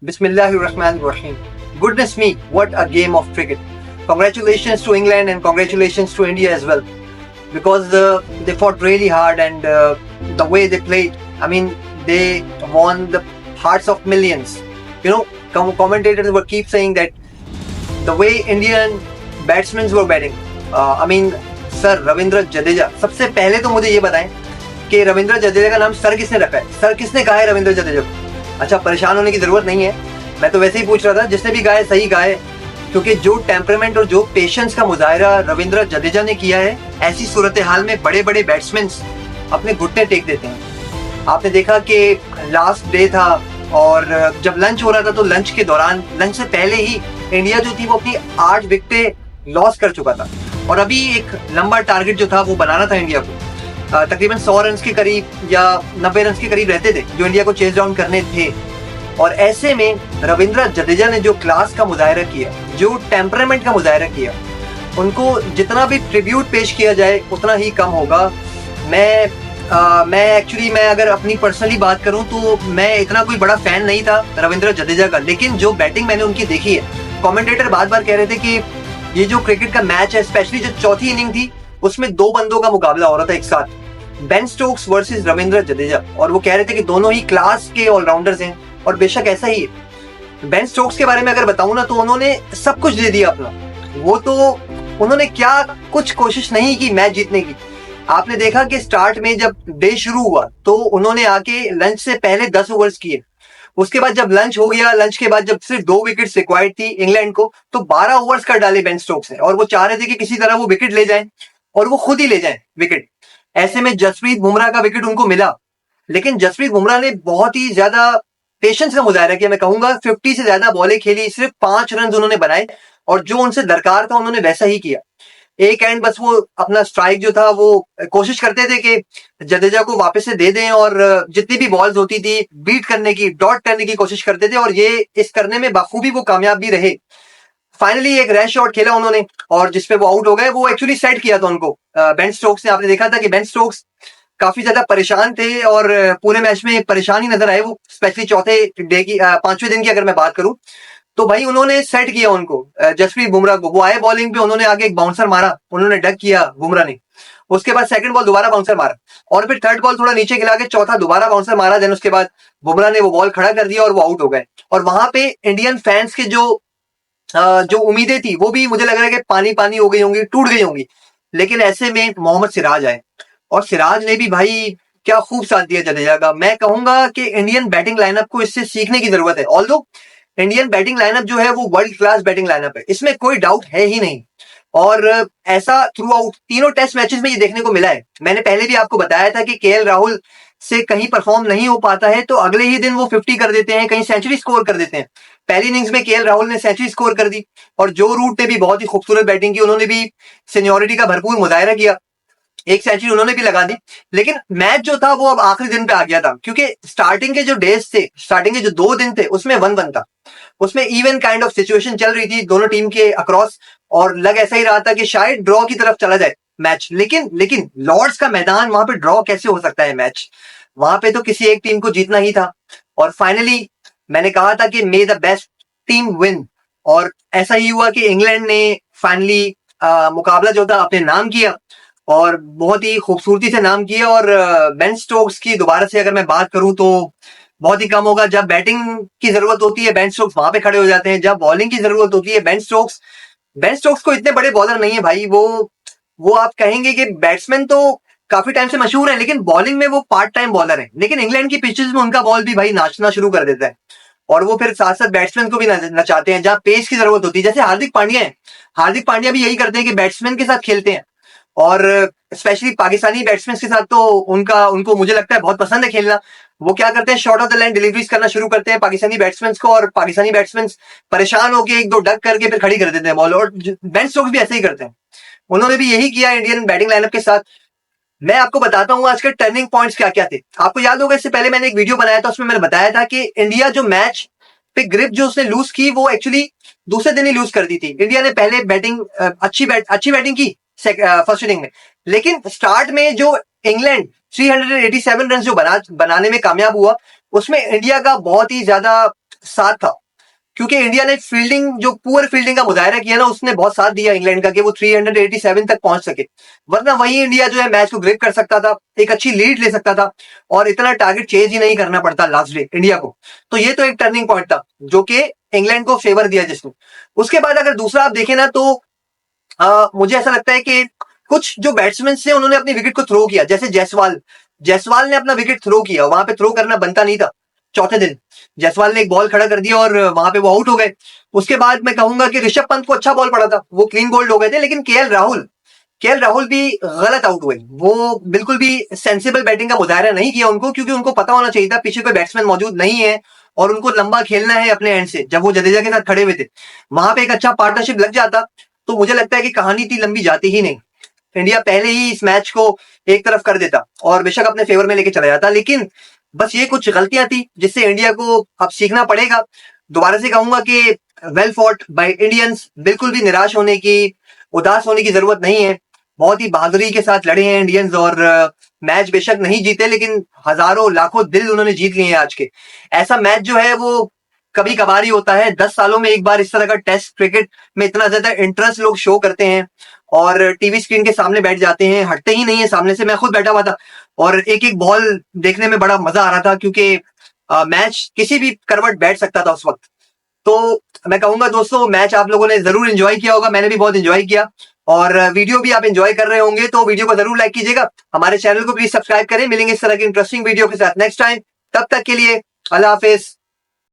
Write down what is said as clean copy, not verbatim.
Bismillahirrahmanirrahim. Goodness me, what a game of cricket. Congratulations to England and congratulations to India as well. Because they fought really hard and the way they played, I mean, they won the hearts of millions. Commentators were keep saying that the way Indian batsmen were batting. Sir Ravindra Jadeja, सबसे पहले तो मुझे ये बताएं कि रविंद्र जडेजा का नाम sir किसने रखा है? सर किसने कहा है रविंद्र जडेजा को? अच्छा, परेशान होने की जरूरत नहीं है, मैं तो वैसे ही पूछ रहा था। जिसने भी कहा है सही कहा है, क्योंकि जो टेम्परामेंट और जो पेशेंस का मुजाहरा रविंद्र जडेजा ने किया है, ऐसी सूरत हाल में बड़े बड़े बैट्समैन अपने घुटने टेक देते हैं। आपने देखा कि लास्ट डे था और जब लंच हो रहा था तो लंच के दौरान, लंच से पहले ही इंडिया जो थी वो अपनी 8 विकेटें लॉस कर चुका था और अभी एक लंबा टारगेट जो था वो बनाना था इंडिया को। तकरीबन 100 रन के करीब या 90 रन के करीब रहते थे जो इंडिया को चेस डाउन करने थे। और ऐसे में रविंद्र जडेजा ने जो क्लास का मुजाहरा किया, जो टेम्परामेंट का मुजाहरा किया, उनको जितना भी ट्रिब्यूट पेश किया जाए उतना ही कम होगा। मैं अगर अपनी पर्सनली बात करूं तो मैं इतना कोई बड़ा फैन नहीं था रविंद्र जडेजा का, लेकिन जो बैटिंग मैंने उनकी देखी है, कमेंटेटर बार बार कह रहे थे कि ये जो क्रिकेट का मैच है, स्पेशली जो चौथी इनिंग थी, उसमें 2 बंदों का मुकाबला हो रहा था एक साथ, Ben Stokes versus Ravindra Jadeja, और वो कह रहे थे कि दोनों ही क्लास के ऑलराउंडर्स हैं। और बेशक ऐसा ही है। बेन स्टोक्स के बारे में अगर बताऊं ना तो उन्होंने सब कुछ दे दिया अपना। वो तो उन्होंने क्या कुछ कोशिश नहीं की मैच जीतने की। आपने देखा कि स्टार्ट में जब डे शुरू हुआ तो उन्होंने आके लंच से पहले 10 ओवर्स किए। उसके बाद जब लंच हो गया, लंच के बाद जब सिर्फ 2 विकेट्स रिक्वायर्ड थी इंग्लैंड को, तो 12 ओवर्स कर डाले बेन स्टोक्स ने, और वो चाह रहे थे कि किसी तरह वो विकेट ले जाएं और वो खुद ही ले जाएं विकेट। ऐसे में जसप्रीत बुमराह का विकेट उनको मिला, लेकिन जसप्रीत बुमराह ने बहुत ही ज्यादा पेशेंस का मुजाहरा किया। मैं कहूंगा 50 से ज्यादा बॉलें खेली, सिर्फ 5 रन उन्होंने बनाए और जो उनसे दरकार था उन्होंने वैसा ही किया। एक एंड बस वो अपना स्ट्राइक जो था वो कोशिश करते थे कि जडेजा को वापस से दे दें और जितनी भी बॉल्स होती थी बीट करने की, डॉट करने की कोशिश करते थे, और ये इस करने में बखूबी वो कामयाब भी रहे। फाइनली एक रैश शॉट खेला उन्होंने और जिसपे वो आउट हो गए। वो एक्चुअली सेट किया था उनको बेन स्टोक्स ने। आपने देखा था कि बेन स्टोक्स काफी ज्यादा परेशान थे और पूरे मैच में परेशान ही नजर आए वो, स्पेशली चौथे डे की 5वें दिन की अगर मैं बात करूं तो भाई उन्होंने सेट किया उनको, जसप्रीत बुमराह को। वो आए बॉलिंग पे, उन्होंने आगे एक बाउंसर मारा, उन्होंने डक किया बुमराह ने। उसके बाद सेकंड बॉल दोबारा बाउंसर मारा और फिर थर्ड बॉल थोड़ा नीचे खिला के चौथा दोबारा बाउंसर मारा। देन उसके बाद बुमराह ने वो बॉल खड़ा कर दिया और वो आउट हो गए। और वहां पे इंडियन फैंस के जो उम्मीदें थी वो भी मुझे लग रहा है कि पानी पानी हो गई होंगी, टूट गई होंगी। लेकिन ऐसे में मोहम्मद सिराज आए और सिराज ने भी भाई क्या खूब साथ दिया जडेजा का। मैं कहूंगा कि इंडियन बैटिंग लाइनअप को इससे सीखने की जरूरत है। ऑल्दो इंडियन बैटिंग लाइनअप जो है वो वर्ल्ड क्लास बैटिंग लाइनअप है, इसमें कोई डाउट है ही नहीं। और ऐसा थ्रू आउट तीनों टेस्ट मैचेस में ये देखने को मिला है। मैंने पहले भी आपको बताया था कि केएल राहुल से कहीं परफॉर्म नहीं हो पाता है तो अगले ही दिन वो 50 कर देते हैं, कहीं सेंचुरी स्कोर कर देते हैं। पहली इनिंग्स में केएल राहुल ने सेंचुरी स्कोर कर दी और जो रूट ने भी बहुत ही खूबसूरत बैटिंग की, उन्होंने भी सीनियरिटी का भरपूर मुजाहरा किया, एक सेंचुरी उन्होंने भी लगा दी। लेकिन मैच जो था वो अब आखिरी दिन पे आ गया था, क्योंकि स्टार्टिंग के जो डेज थे, स्टार्टिंग के जो 2 दिन थे, उसमें 1-1 था, उसमें इवन काइंड ऑफ सिचुएशन चल रही थी दोनों टीम के अक्रॉस, और लग ऐसा ही रहा था कि शायद ड्रॉ की तरफ चला जाए मैच। लेकिन लॉर्ड्स का मैदान, वहां पे ड्रॉ कैसे हो सकता है मैच? वहां पे तो किसी एक टीम को जीतना ही था। और फाइनली मैंने कहा था कि मे द बेस्ट टीम विन, और ऐसा ही हुआ कि इंग्लैंड ने फाइनली मुकाबला जो था अपने नाम किया और बहुत ही खूबसूरती से नाम किया। और बेन स्टोक्स की दोबारा से अगर मैं बात करूं तो बहुत ही कम होगा। जब बैटिंग की जरूरत होती है बेन स्टोक्स वहां पे खड़े हो जाते हैं, जब बॉलिंग की जरूरत होती है बेन स्टोक्स को इतने बड़े बॉलर नहीं है भाई। वो आप कहेंगे कि बैट्समैन तो काफी टाइम से मशहूर है, लेकिन बॉलिंग में वो पार्ट टाइम बॉलर है। लेकिन इंग्लैंड की पिचेस में उनका बॉल भी भाई नाचना शुरू कर देता है और वो फिर साथ साथ बैट्समैन को भी नचाते हैं जहां पेस की जरूरत होती है। जैसे हार्दिक पांड्या है, हार्दिक पांड्या भी यही करते हैं कि बैट्समैन के साथ खेलते हैं, और स्पेशली पाकिस्तानी बैट्समैन के साथ तो उनको मुझे लगता है बहुत पसंद है खेलना। वो क्या करते हैं, short of the line deliveries करना शुरू करते हैं पाकिस्तानी बैट्समैन को, और पाकिस्तानी बैट्समैन परेशान होकर 1-2 डक करके फिर खड़ी कर देते हैं बॉल। और बेन स्टोक्स भी ऐसे ही करते हैं, उन्होंने भी यही किया इंडियन बैटिंग लाइनअप के साथ। मैं आपको बताता हूँ आज के टर्निंग पॉइंट्स क्या क्या थे। आपको याद होगा इससे पहले मैंने एक वीडियो बनाया था, उसमें मैंने बताया था कि इंडिया जो मैच पे ग्रिप जो उसने लूज की वो एक्चुअली दूसरे दिन ही लूज कर दी थी। इंडिया ने पहले अच्छी बैटिंग की फर्स्ट इनिंग में, लेकिन स्टार्ट में जो इंग्लैंड 387 रन जो बनाने में कामयाब हुआ, उसमें इंडिया का बहुत ही ज्यादा साथ था, क्योंकि इंडिया ने फील्डिंग, जो पुअर फील्डिंग का मुजाहरा किया ना, उसने बहुत साथ दिया इंग्लैंड का कि वो 387 तक पहुंच सके। वरना वही इंडिया जो है मैच को ग्रिप कर सकता था, एक अच्छी लीड ले सकता था और इतना टारगेट चेज ही नहीं करना पड़ता लास्ट डे इंडिया को। तो ये तो एक टर्निंग पॉइंट था जो कि इंग्लैंड को फेवर दिया जिसने। उसके बाद अगर दूसरा आप देखें ना, तो मुझे ऐसा लगता है कि कुछ जो बैट्समैन थे उन्होंने अपनी विकेट को थ्रो किया, जैसे जायसवाल। जायसवाल ने अपना विकेट थ्रो किया, वहां पे थ्रो करना बनता नहीं था। चौथे दिन जायसवाल ने एक बॉल खड़ा कर दिया और वहां पे वो आउट हो गए। उसके बाद मैं कहूंगा कि ऋषभ पंत को अच्छा बॉल पड़ा था, वो क्लीन बोल्ड हो गए थे। लेकिन केएल राहुल भी गलत आउट हुए। वो बिल्कुल भी सेंसिबल बैटिंग का मुजाहरा नहीं किया उनको, क्योंकि उनको पता होना चाहिए था पीछे कोई बैट्समैन मौजूद नहीं है और उनको लंबा खेलना है अपने एंड से। जब वो जडेजा के साथ खड़े हुए थे, वहां पे एक अच्छा पार्टनरशिप लग जाता तो मुझे लगता है कि कहानी इतनी लंबी जाती ही नहीं। इंडिया पहले ही इस मैच को एक तरफ कर देता और बेशक अपने फेवर में लेके चला जाता। लेकिन बस ये कुछ गलतियां थी जिससे इंडिया को अब सीखना पड़ेगा। दोबारा से कहूंगा कि वेल फॉट बाय इंडियंस, बिल्कुल भी निराश होने की, उदास होने की जरूरत नहीं है। बहुत ही बहादुरी के साथ लड़े हैं इंडियंस और मैच बेशक नहीं जीते, लेकिन हजारों लाखों दिल उन्होंने जीत लिए हैं आज के। ऐसा मैच जो है वो कभी कभार ही होता है, 10 सालों में एक बार इस तरह का टेस्ट क्रिकेट में इतना ज्यादा इंटरेस्ट लोग शो करते हैं और टीवी स्क्रीन के सामने बैठ जाते हैं, हटते ही नहीं है सामने से। मैं खुद बैठा हुआ था और एक एक बॉल देखने में बड़ा मजा आ रहा था, क्योंकि मैच किसी भी करवट बैठ सकता था उस वक्त। तो मैं कहूंगा दोस्तों, मैच आप लोगों ने जरूर एंजॉय किया होगा, मैंने भी बहुत एंजॉय किया और वीडियो भी आप एंजॉय कर रहे होंगे, तो वीडियो को जरूर लाइक कीजिएगा। हमारे चैनल को प्लीज सब्सक्राइब करें। मिलेंगे इस तरह की इंटरेस्टिंग वीडियो के साथ नेक्स्ट टाइम। तब तक के लिए अल्लाह हाफिज।